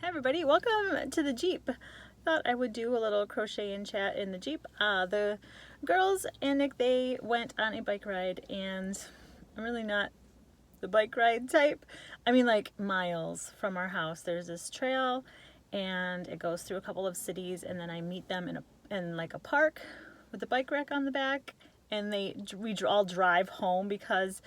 Hi everybody, welcome to the Jeep. Thought I would do a little crochet and chat in the Jeep. The girls and Nick, they went on a bike ride, and I'm really not the bike ride type. I mean, like miles from our house. There's this trail and it goes through a couple of cities, and then I meet them in like a park with the bike rack on the back, and we all drive home because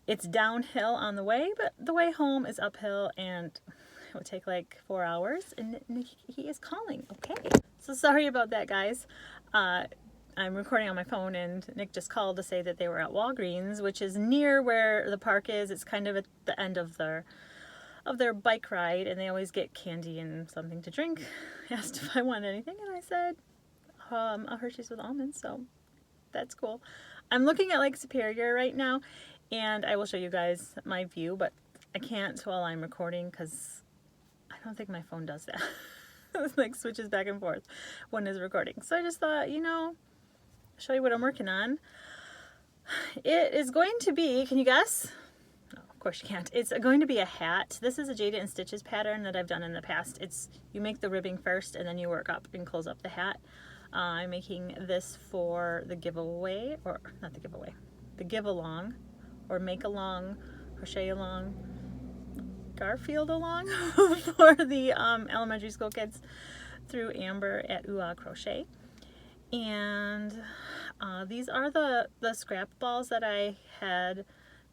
it's downhill on the way, but the way home is uphill, and it would take like 4 hours, and he is calling. Okay, so sorry about that, guys. I'm recording on my phone, and Nick just called to say that they were at Walgreens, which is near where the park is. It's kind of at the end of their bike ride, and they always get candy and something to drink. He asked if I wanted anything, and I said a Hershey's with almonds, so that's cool. I'm looking at Lake Superior right now, and I will show you guys my view, but I can't while I'm recording because I don't think my phone does that. It like switches back and forth when it's recording. So I just thought, show you what I'm working on. It is going to be, can you guess? No, of course you can't. It's going to be a hat. This is a Jada and Stitches pattern that I've done in the past. You make the ribbing first, and then you work up and close up the hat. I'm making this for the giveaway, or not the giveaway, the give along, or make along, crochet along, Garfield along for the elementary school kids through Amber at Crochet. And these are the scrap balls that I had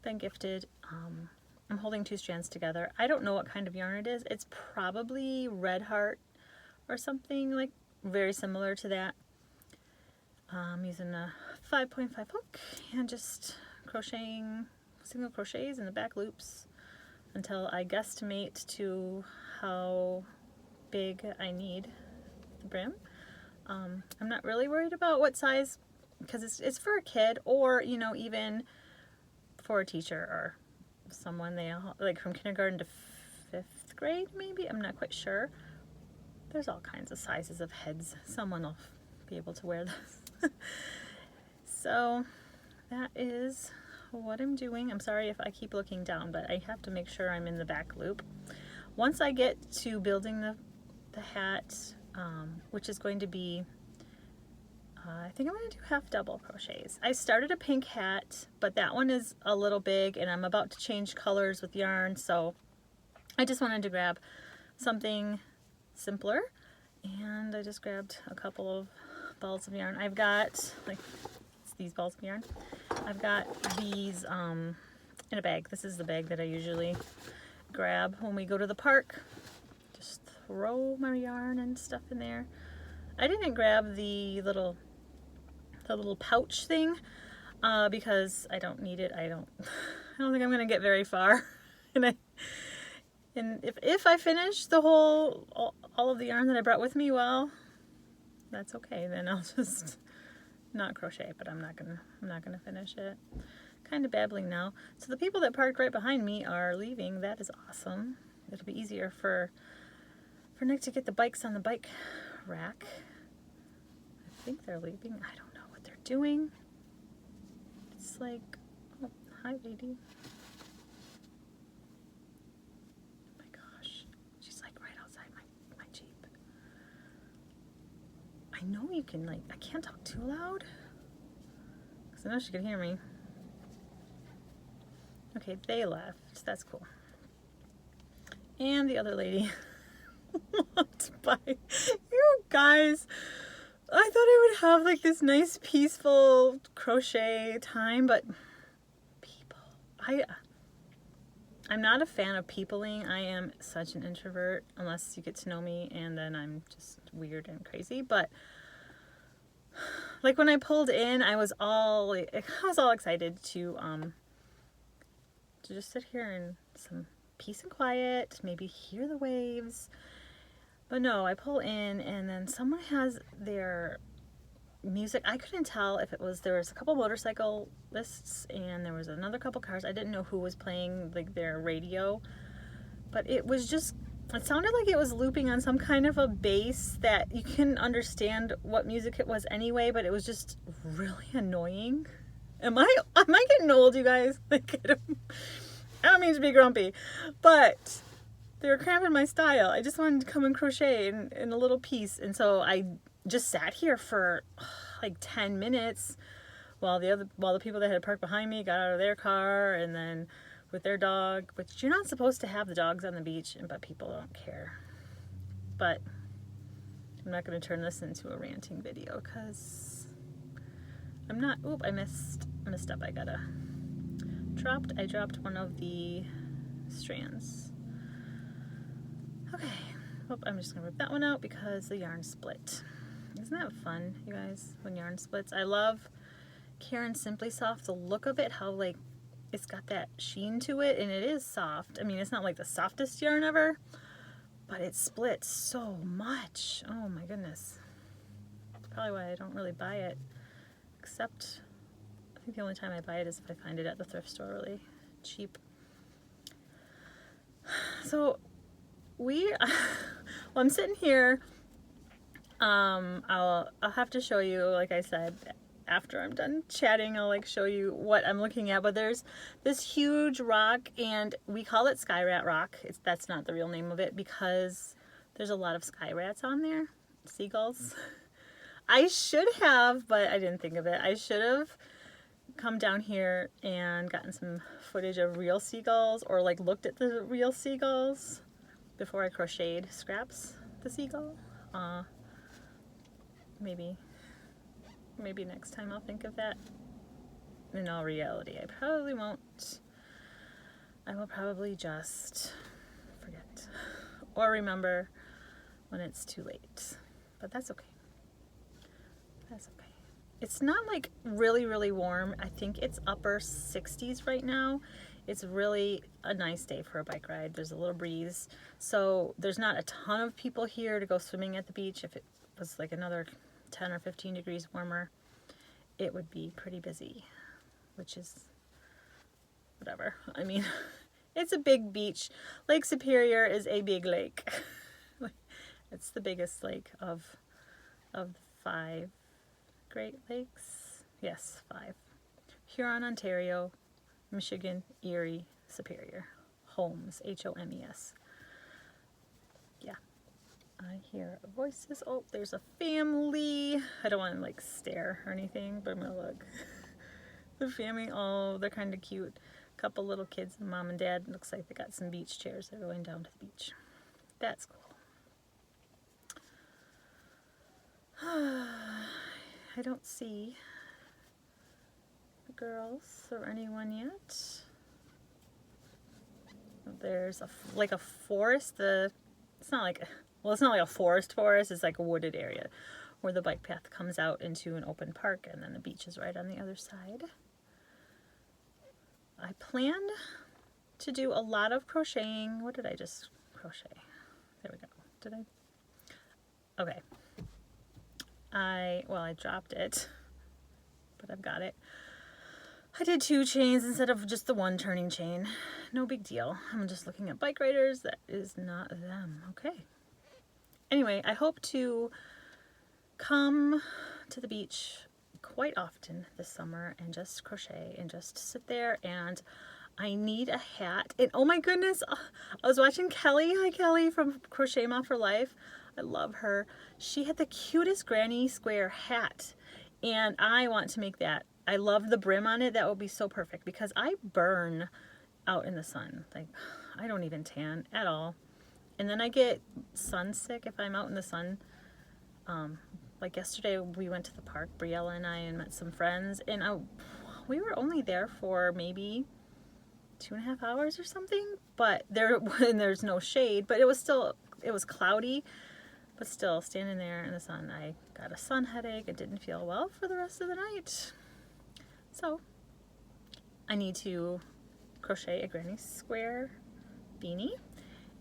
been gifted. I'm holding 2 strands together. I don't know what kind of yarn it is. It's probably Red Heart or something like very similar to that. I'm using a 5.5 hook and just crocheting single crochets in the back loops until I guesstimate to how big I need the brim. I'm not really worried about what size, because it's for a kid, or even for a teacher or someone like from kindergarten to 5th grade maybe. I'm not quite sure. There's all kinds of sizes of heads. Someone will be able to wear this. So that is what I'm doing. I'm sorry if I keep looking down, but I have to make sure I'm in the back loop. Once I get to building the hat, which is going to be, I think I'm going to do half double crochets. I started a pink hat, but that one is a little big, and I'm about to change colors with yarn, so I just wanted to grab something simpler, and I just grabbed a couple of balls of yarn. I've got these balls of yarn. I've got these in a bag. This is the bag that I usually grab when we go to the park. Just throw my yarn and stuff in there. I didn't grab the little pouch thing because I don't need it. I don't think I'm gonna get very far. And if I finish all of the yarn that I brought with me, well, that's okay. Then I'll just not crochet, but I'm not gonna finish it. Kind of babbling now. So the people that parked right behind me are leaving. That is awesome. It'll be easier for Nick to get the bikes on the bike rack. I think they're leaving. I don't know what they're doing. It's like, oh, hi lady. Oh my gosh. She's like right outside my Jeep. I know you can, I can't talk too loud, because I know she can hear me. Okay, they left. That's cool. And the other lady walked by. You guys, I thought I would have this nice peaceful crochet time, but people, I'm not a fan of peopling. I am such an introvert unless you get to know me, and then I'm just weird and crazy. But when I pulled in, I was all excited to just sit here in some peace and quiet, maybe hear the waves. But no, I pull in, and then someone has their music. I couldn't tell if there was a couple motorcyclists and there was another couple cars. I didn't know who was playing their radio, but it sounded like it was looping on some kind of a bass that you couldn't understand what music it was anyway, but it was just really annoying. Am I getting old, you guys? I don't mean to be grumpy, but they were cramping my style. I just wanted to come and crochet in a little piece. And so I just sat here for like 10 minutes while the people that had parked behind me got out of their car, and then with their dog, which you're not supposed to have the dogs on the beach, but people don't care. But I'm not going to turn this into a ranting video because I'm not. Oop, I messed up. I dropped one of the strands. Okay. Oh, I'm just going to rip that one out because the yarn split. Isn't that fun, you guys, when yarn splits? I love Caron Simply Soft, the look of it, how like it's got that sheen to it, and it is soft. I mean, it's not like the softest yarn ever, but it splits so much. Oh my goodness. That's probably why I don't really buy it, except I think the only time I buy it is if I find it at the thrift store really cheap. So well, I'm sitting here. I'll have to show you, like I said, after I'm done chatting, I'll like show you what I'm looking at. But there's this huge rock, and we call it Sky Rat Rock. That's not the real name of it because there's a lot of sky rats on there, seagulls. I should have, but I didn't think of it. I should have come down here and gotten some footage of real seagulls, or like looked at the real seagulls before I crocheted Scraps the seagull. Maybe next time I'll think of that. In all reality, I probably won't. I will probably just forget or remember when it's too late. But that's okay. That's okay. It's not like really, really warm. I think it's upper 60s right now. It's really a nice day for a bike ride. There's a little breeze. So there's not a ton of people here to go swimming at the beach. If it was like another 10 or 15 degrees warmer, it would be pretty busy, which is whatever. I mean, it's a big beach. Lake Superior is a big lake. It's the biggest lake of 5 Great Lakes. Yes, 5. Huron, Ontario, Michigan, Erie, Superior. Holmes, H-O-M-E-S. Yeah. I hear voices. Oh, there's a family. I don't want to like stare or anything, but I'm gonna look. The family, oh, they're kind of cute. Couple little kids, mom and dad. Looks like they got some beach chairs. They're going down to the beach. That's cool. I don't see the girls or anyone yet. There's like a forest. It's not like a forest. It's like a wooded area where the bike path comes out into an open park, and then the beach is right on the other side. I planned to do a lot of crocheting. What did I just crochet? There we go. Did I? Okay. I dropped it, but I've got it. I did 2 chains instead of just the 1 turning chain. No big deal. I'm just looking at bike riders. That is not them. Okay. Anyway, I hope to come to the beach quite often this summer and just crochet and just sit there. And I need a hat. And oh my goodness, I was watching Kelly. Hi Kelly from Crochet Mom for Life. I love her. She had the cutest granny square hat, and I want to make that. I love the brim on it. That would be so perfect because I burn out in the sun. Like, I don't even tan at all. And then I get sun sick if I'm out in the sun. Like yesterday we went to the park, Briella and I, and met some friends, and we were only there for maybe 2.5 hours or something, but there's no shade, but it was cloudy, but still standing there in the sun, I got a sun headache. It didn't feel well for the rest of the night. So I need to crochet a granny square beanie,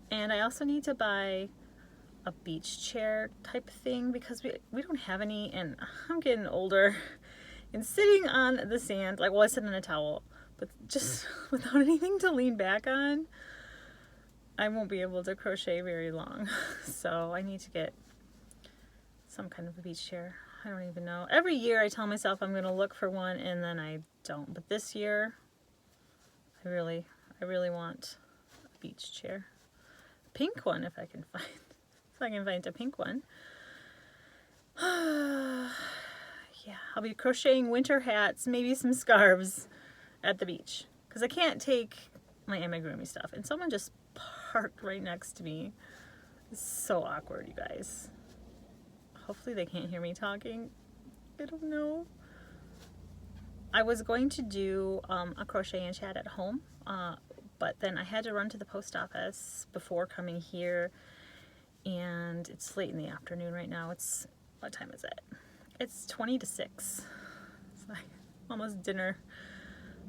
and I also need to buy a beach chair type thing because we don't have any, and I'm getting older, and sitting on the sand, like, well, I sit in a towel, but just without anything to lean back on, I won't be able to crochet very long. So I need to get some kind of a beach chair. I don't even know. Every year I tell myself I'm going to look for one, and then I don't. But this year, I really want a beach chair. pink one if I can find a pink one. Yeah, I'll be crocheting winter hats, maybe some scarves at the beach because I can't take my amigurumi stuff. And someone just parked right next to me. It's so awkward, you guys. Hopefully they can't hear me talking. I don't know. I was going to do a crochet and chat at home, but then I had to run to the post office before coming here, and it's late in the afternoon right now. What time is it? It's 20 to 6. It's like almost dinner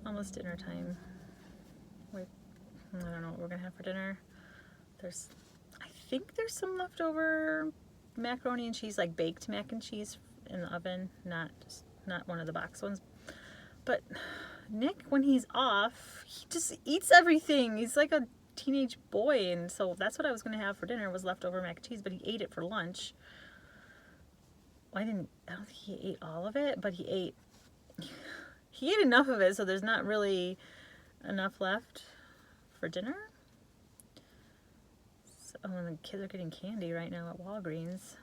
time. Wait, I don't know what we're gonna have for dinner. I think there's some leftover macaroni and cheese, like baked mac and cheese in the oven, not one of the box ones. But Nick, when he's off, he just eats everything. He's like a teenage boy, and so that's what I was going to have for dinner was leftover mac and cheese, but he ate it for lunch. I don't think he ate all of it, but he ate enough of it, so there's not really enough left for dinner. So, and the kids are getting candy right now at Walgreens.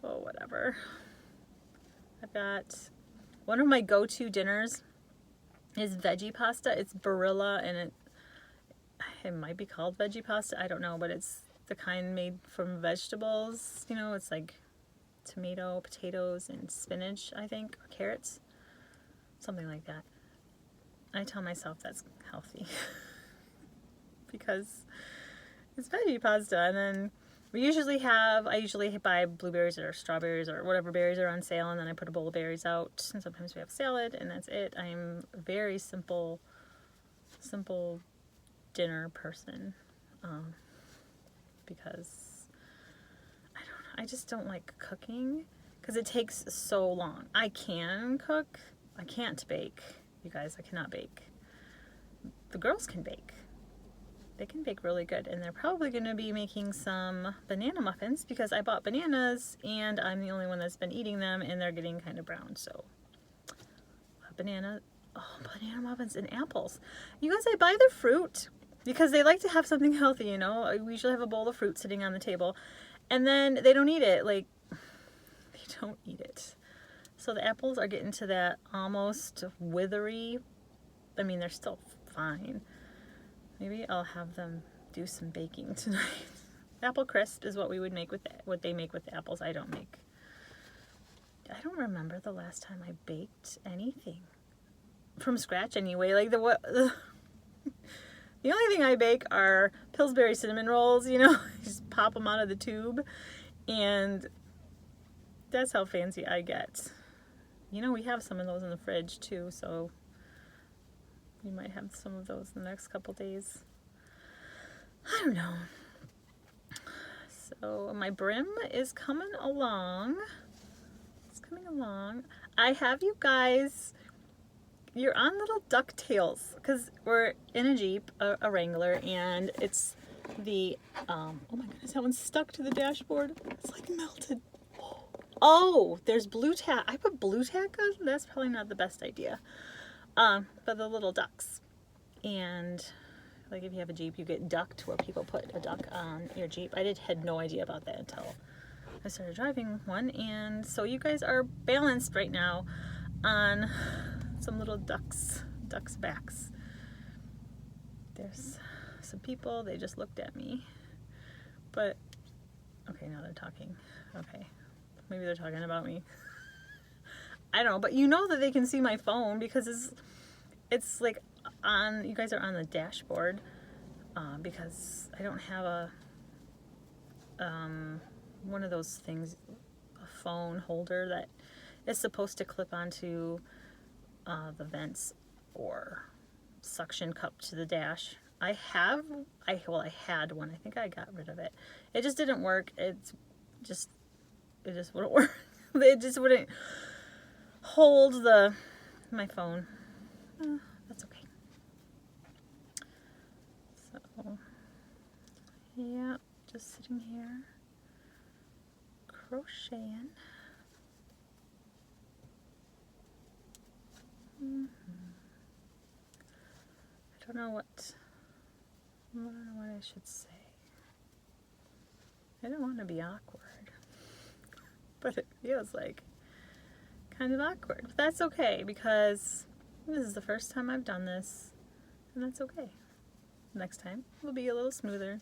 Oh, whatever. I've got one of my go-to dinners is veggie pasta. It's Barilla, and it might be called veggie pasta. I don't know, but it's the kind made from vegetables. You know, it's like tomato, potatoes, and spinach, I think, or carrots. Something like that. I tell myself that's healthy because it's veggie pasta. And then I usually buy blueberries or strawberries or whatever berries are on sale, and then I put a bowl of berries out, and sometimes we have salad, and that's it. I'm a very simple dinner person, because I just don't like cooking because it takes so long. I can cook, I can't bake. You guys, I cannot bake. The girls can bake. They can bake really good, and they're probably going to be making some banana muffins because I bought bananas and I'm the only one that's been eating them, and they're getting kind of brown. So banana muffins and apples. You guys, I buy the fruit because they like to have something healthy, you know. We usually have a bowl of fruit sitting on the table, and then they don't eat it. Like, they don't eat it. So the apples are getting to that almost withery. I mean, they're still fine. Maybe I'll have them do some baking tonight. Apple crisp is what we would make with what they make with the apples. I don't remember the last time I baked anything from scratch anyway. Like the only thing I bake are Pillsbury cinnamon rolls, you know. Just pop them out of the tube, and that's how fancy I get. You know, we have some of those in the fridge too, so we might have some of those in the next couple days. I don't know. So my brim is coming along. It's coming along. I have you guys, you're on little ducktails because we're in a Jeep, a Wrangler, and it's the, oh my goodness, that one's stuck to the dashboard. It's like melted. Oh, there's blue tack. I put blue tack on? That's probably not the best idea. But the little ducks. And like if you have a Jeep, you get ducked, where people put a duck on your Jeep. I had no idea about that until I started driving one. And so you guys are balanced right now on some little ducks' backs. There's some people, they just looked at me. But, okay, now they're talking. Okay, maybe they're talking about me. I don't know, but you know that they can see my phone because it's like on, you guys are on the dashboard, because I don't have a one of those things, a phone holder that is supposed to clip onto the vents or suction cup to the dash. I had one. I think I got rid of it. It just didn't work. It just wouldn't work. It just wouldn't hold my phone. That's okay. So yeah, just sitting here crocheting. I don't know what I don't know what I should say. I don't want to be awkward, but it feels like kind of awkward. But that's okay, because this is the first time I've done this, and that's okay. Next time will be a little smoother.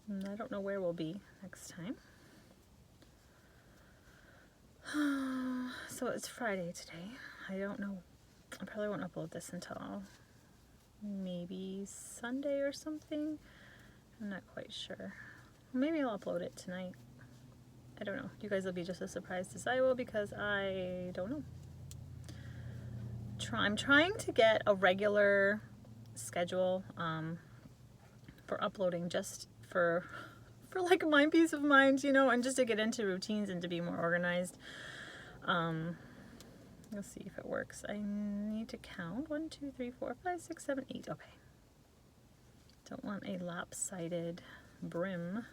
And I don't know where we'll be next time. So it's Friday today. I don't know. I probably won't upload this until maybe Sunday or something. I'm not quite sure. Maybe I'll upload it tonight. I don't know. You guys will be just as surprised as I will, because I don't know. I'm trying to get a regular schedule for uploading, just for like my peace of mind, you know, and just to get into routines and to be more organized. Let's see if it works. I need to count 1, 2, 3, 4, 5, 6, 7, 8. Okay. Don't want a lopsided brim.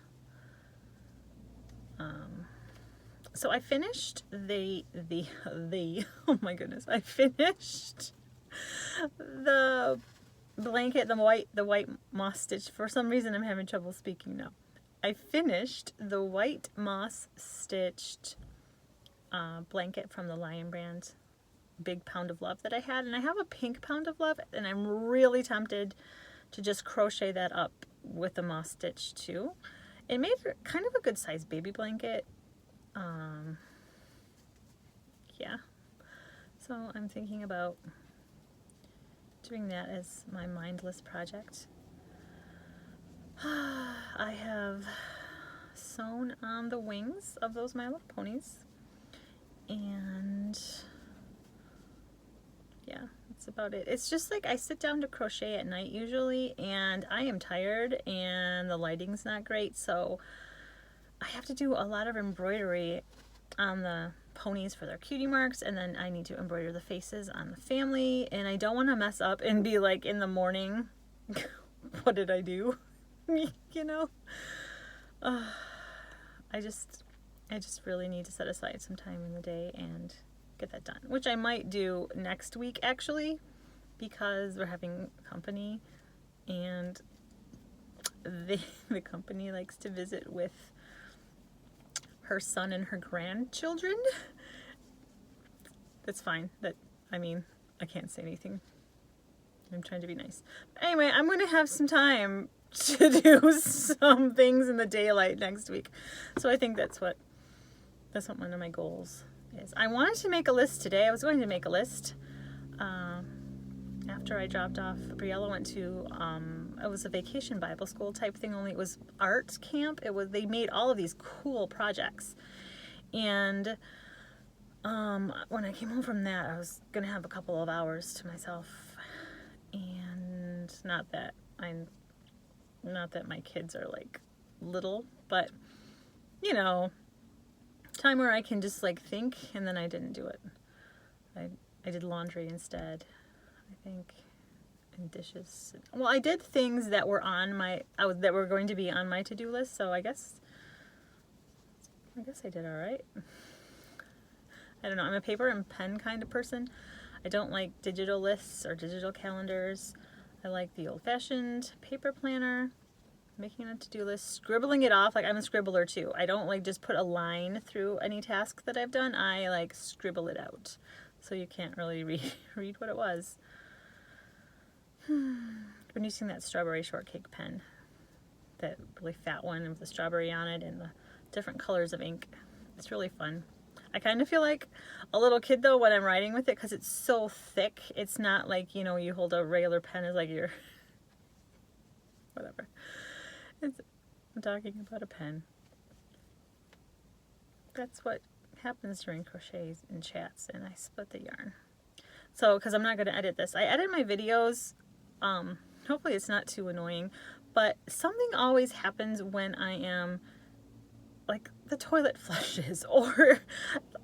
So I finished oh my goodness, I finished the blanket, the white moss stitch. For some reason I'm having trouble speaking now. I finished the white moss stitched blanket from the Lion brand Big Pound of Love that I had, and I have a pink Pound of Love, and I'm really tempted to just crochet that up with the moss stitch too. It made kind of a good sized baby blanket. Yeah, so I'm thinking about doing that as my mindless project. I have sewn on the wings of those My Little Ponies, and yeah, that's about it. It's just like I sit down to crochet at night usually, and I am tired and the lighting's not great, so I have to do a lot of embroidery on the ponies for their cutie marks, and then I need to embroider the faces on the family, and I don't want to mess up and be like in the morning, what did I do? You know? I just really need to set aside some time in the day and get that done, which I might do next week actually, because we're having company, and the company likes to visit with her son and her grandchildren. That's fine. I mean, I can't say anything. I'm trying to be nice. Anyway, I'm going to have some time to do some things in the daylight next week. So I think that's what one of my goals is. I wanted to make a list today. I was going to make a list. After I dropped off, Briella went to, it was a vacation Bible school type thing, only it was art camp. They made all of these cool projects. And when I came home from that, I was going to have a couple of hours to myself. And not that my kids are like little, but you know, time where I can just like think, and then I didn't do it. I did laundry instead, I think, and dishes. Well, I did things that were on that were going to be on my to-do list, so I guess I did all right. I don't know, I'm a paper and pen kind of person. I don't like digital lists or digital calendars. I like the old-fashioned paper planner, making a to-do list, scribbling it off. Like, I'm a scribbler too. I don't like just put a line through any task that I've done. I like scribble it out, so you can't really read what it was. I've been using that strawberry shortcake pen, that really fat one with the strawberry on it and the different colors of ink. It's really fun. I kind of feel like a little kid though when I'm writing with it, because it's so thick. It's not like, you know, you hold a regular pen as like your whatever. I'm talking about a pen. That's what happens during crochets and chats, and I split the yarn. So, because I'm not going to edit this. I edit my videos. Hopefully it's not too annoying, but something always happens when I am, like, the toilet flushes, or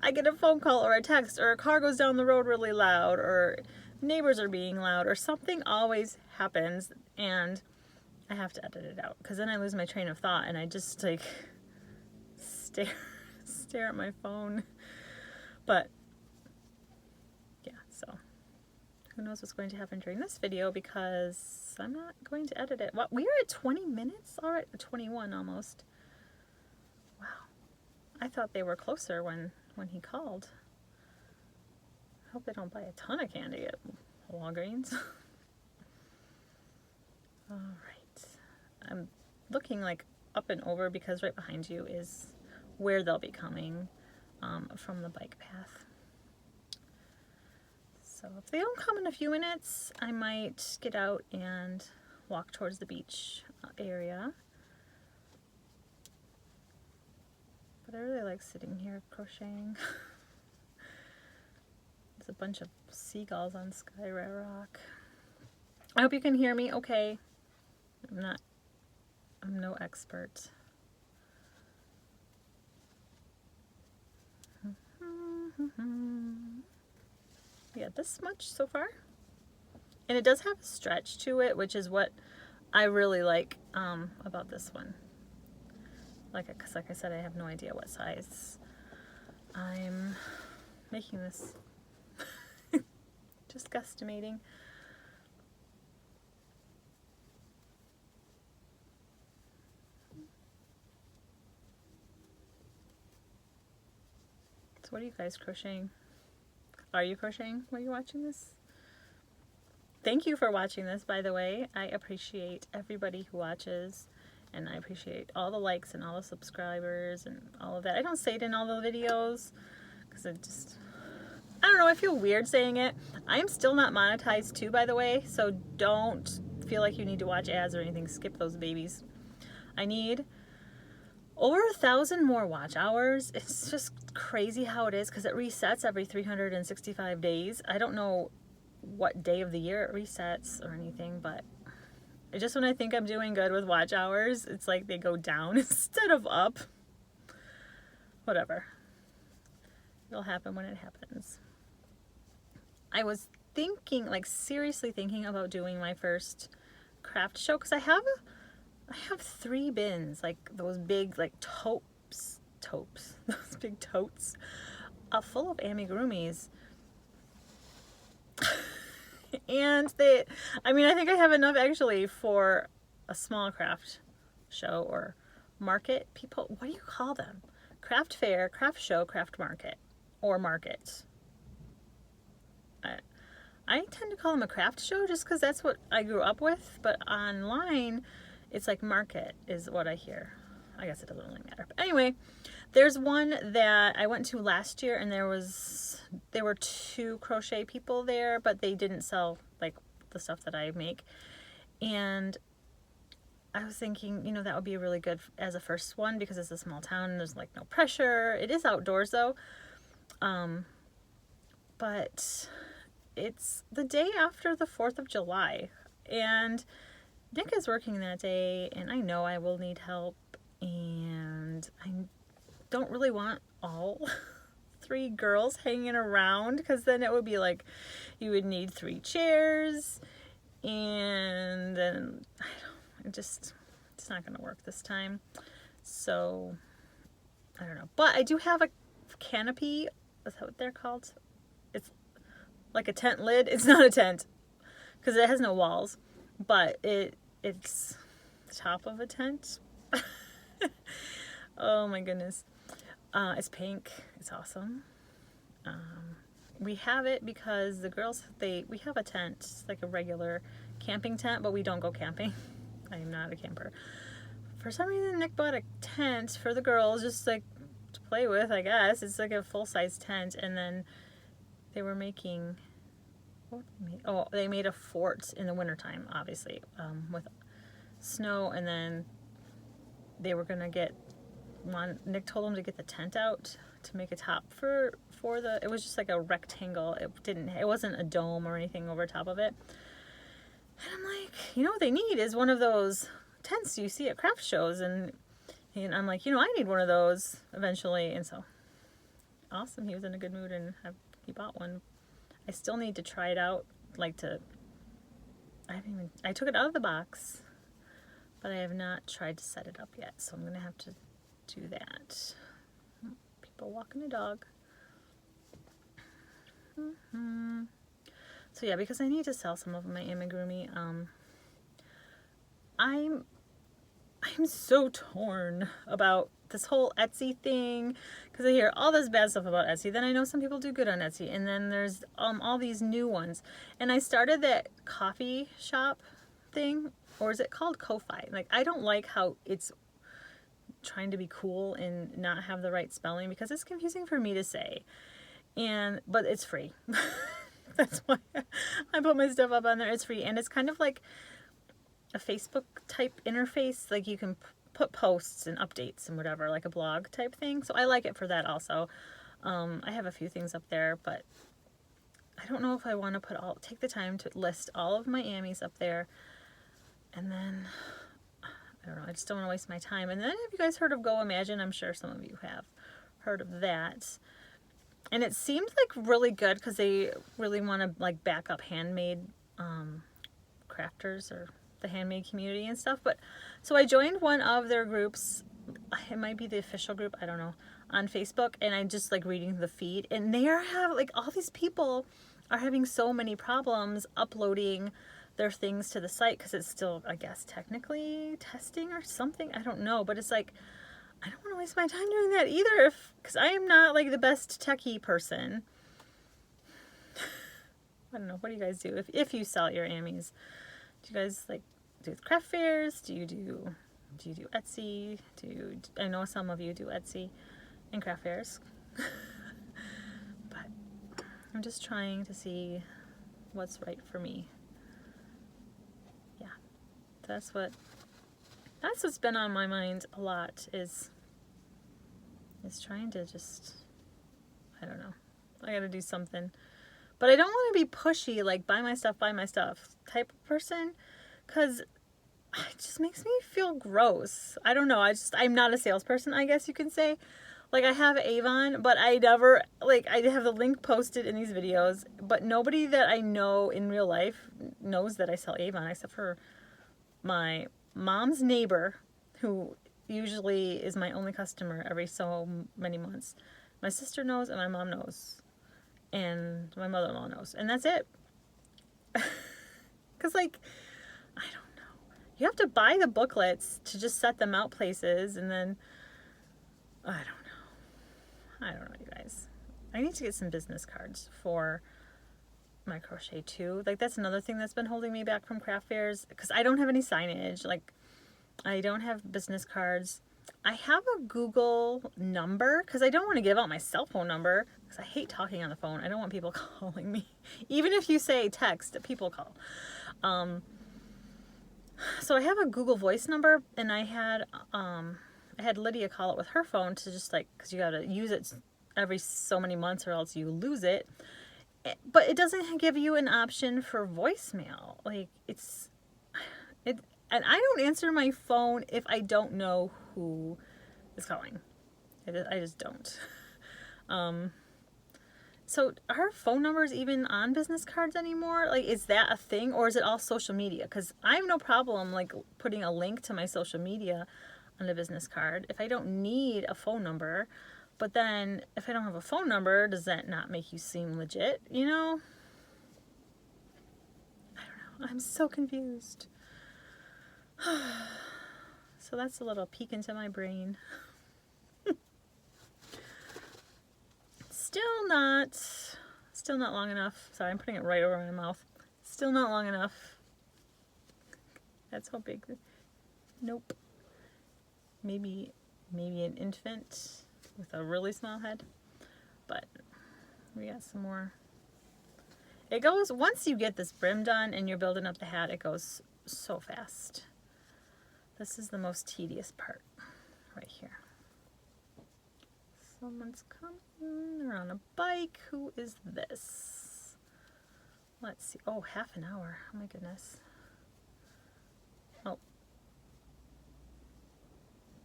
I get a phone call or a text, or a car goes down the road really loud, or neighbors are being loud, or something always happens, and I have to edit it out, because then I lose my train of thought, and I just, like, stare at my phone. But yeah, so who knows what's going to happen during this video because I'm not going to edit it. What, we are at 20 minutes already? 21 almost. Wow. I thought they were closer when he called. I hope they don't buy a ton of candy at Walgreens. Alright. I'm looking like up and over because right behind you is where they'll be coming from the bike path. So if they don't come in a few minutes, I might get out and walk towards the beach area. But I really like sitting here crocheting. There's a bunch of seagulls on Sky Red Rock. I hope you can hear me okay. I'm no expert. Yeah, this much so far. And it does have a stretch to it, which is what I really like about this one. Because like I said, I have no idea what size I'm making this. Just guesstimating. So what are you guys crocheting? Are you crocheting while you're watching this? Thank you for watching this, by the way. I appreciate everybody who watches, and I appreciate all the likes and all the subscribers and all of that. I don't say it in all the videos because I don't know, I feel weird saying it. I'm still not monetized too, by the way, so don't feel like you need to watch ads or anything. Skip those babies. I need over 1,000 more watch hours. It's just crazy how it is because it resets every 365 days. I don't know what day of the year it resets or anything, but just when I think I'm doing good with watch hours, it's like they go down instead of up. Whatever. It'll happen when it happens. I was thinking, like seriously thinking about doing my first craft show because I have 3 bins, like those big like totes, those big totes, full of amigurumis. And I think I have enough actually for a small craft show or market. People, what do you call them? Craft fair, craft show, craft market, or market. I tend to call them a craft show just because that's what I grew up with, but online it's like market is what I hear. I guess it doesn't really matter. But anyway, there's one that I went to last year and there were 2 crochet people there, but they didn't sell like the stuff that I make. And I was thinking, you know, that would be really good as a first one because it's a small town and there's like no pressure. It is outdoors though. But it's the day after the 4th of July and Nick is working that day and I know I will need help and I don't really want all 3 girls hanging around because then it would be like you would need 3 chairs and then it's not going to work this time. So I don't know, but I do have a canopy. Is that what they're called? It's like a tent lid. It's not a tent because it has no walls, but it's the top of a tent. Oh my goodness. It's pink. It's awesome. We have it because the girls, we have a tent. It's like a regular camping tent, but we don't go camping. I am not a camper. For some reason, Nick bought a tent for the girls, just like to play with, I guess. It's like a full-size tent, and then they were making, they made a fort in the wintertime, obviously, with snow, and then they were gonna Nick told them to get the tent out to make a top for it was just like a rectangle. It wasn't a dome or anything over top of it. And I'm like, you know what they need is one of those tents you see at craft shows, and I'm like, you know, I need one of those eventually. And so awesome, he was in a good mood and he bought one. I still need to try it out, I took it out of the box, but I have not tried to set it up yet, so I'm gonna have to do that. People walking a dog. So yeah, because I need to sell some of my amigurumi. I'm so torn about this whole Etsy thing, because I hear all this bad stuff about Etsy. Then I know some people do good on Etsy, and then there's all these new ones. And I started that coffee shop thing, or is it called Ko-Fi? Like, I don't like how it's trying to be cool and not have the right spelling, because it's confusing for me to say. But it's free. That's why I put my stuff up on there. It's free, and it's kind of like a Facebook type interface. Like, you can put posts and updates and whatever, like a blog type thing. So I like it for that also. I have a few things up there, but I don't know if I want to take the time to list all of my Amies up there. And then, I don't know, I just don't want to waste my time. And then, have you guys heard of Go Imagine? I'm sure some of you have heard of that. And it seemed like really good, because they really want to like back up handmade crafters, or the handmade community and stuff. But so I joined one of their groups. It might be the official group, I don't know, on Facebook, and I'm just like reading the feed, and they have like, all these people are having so many problems uploading their things to the site, because it's still, I guess, technically testing or something. I don't know, but it's like, I don't want to waste my time doing that either, because I am not like the best techie person. I don't know. What do you guys do if you sell your Amies? Do you guys like do craft fairs? Do you do Etsy? I know some of you do Etsy and craft fairs. But I'm just trying to see what's right for me. Yeah, that's what's been on my mind a lot, is trying to just, I don't know, I gotta do something. But I don't want to be pushy, like buy my stuff type of person, because it just makes me feel gross. I don't know, I'm not a salesperson, I guess you can say. Like, I have Avon, but I never, like, I have the link posted in these videos, but nobody that I know in real life knows that I sell Avon, except for my mom's neighbor, who usually is my only customer every so many months. My sister knows, and my mom knows, and my mother-in-law knows, and that's it. Because, like, I don't know. You have to buy the booklets to just set them out places, and then, I don't know, you guys. I need to get some business cards for my crochet too. Like, that's another thing that's been holding me back from craft fairs, because I don't have any signage. Like, I don't have business cards. I have a Google number, because I don't want to give out my cell phone number, because I hate talking on the phone. I don't want people calling me. Even if you say text, people call. So I have a Google Voice number, and I had Lydia call it with her phone, to just like, because you got to use it every so many months or else you lose it. But it doesn't give you an option for voicemail. Like, and I don't answer my phone if I don't know who is calling. I just don't. So are phone numbers even on business cards anymore? Like, is that a thing, or is it all social media? Because I have no problem like putting a link to my social media on a business card if I don't need a phone number. But then if I don't have a phone number, does that not make you seem legit? You know? I don't know. I'm so confused. So that's a little peek into my brain. Still not long enough. Sorry, I'm putting it right over my mouth. Still not long enough. That's how big. Nope. Maybe an infant with a really small head. But we got some more. It goes, once you get this brim done and you're building up the hat, it goes so fast. This is the most tedious part right here. Someone's coming. They're on a bike. Who is this? Let's see. Oh, half an hour. Oh my goodness. Oh.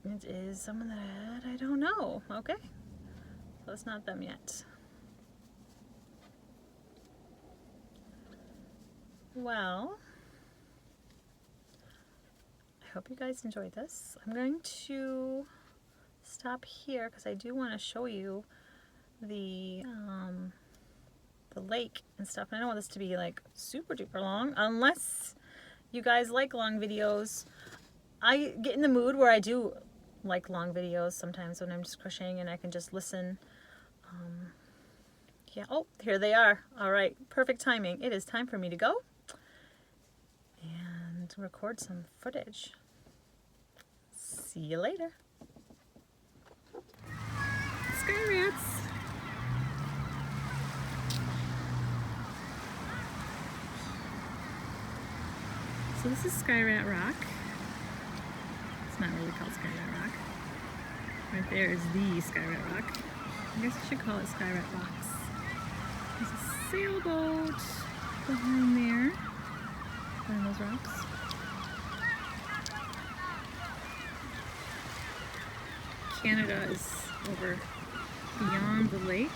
It is someone that I don't know. Okay. So it's not them yet. Well, I hope you guys enjoyed this. I'm going to stop here because I do want to show you the the lake and stuff. And I don't want this to be like super duper long, unless you guys like long videos. I get in the mood where I do like long videos sometimes when I'm just crocheting and I can just listen. Yeah, oh, here they are. All right, perfect timing. It is time for me to go and record some footage. See you later. Sky rats. So this is Sky Rat Rock. It's not really called Sky Rat Rock. Right there is the Sky Rat Rock. I guess I should call it Sky Rat Rocks. There's a sailboat behind there, behind those rocks. Canada is over beyond the lake.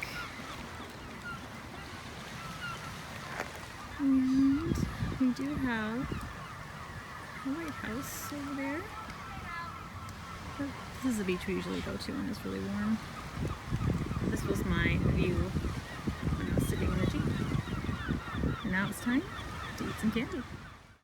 And we do have a lighthouse over there. But this is the beach we usually go to when it's really warm. This was my view when I was sitting in the Jeep. And now it's time to eat some candy.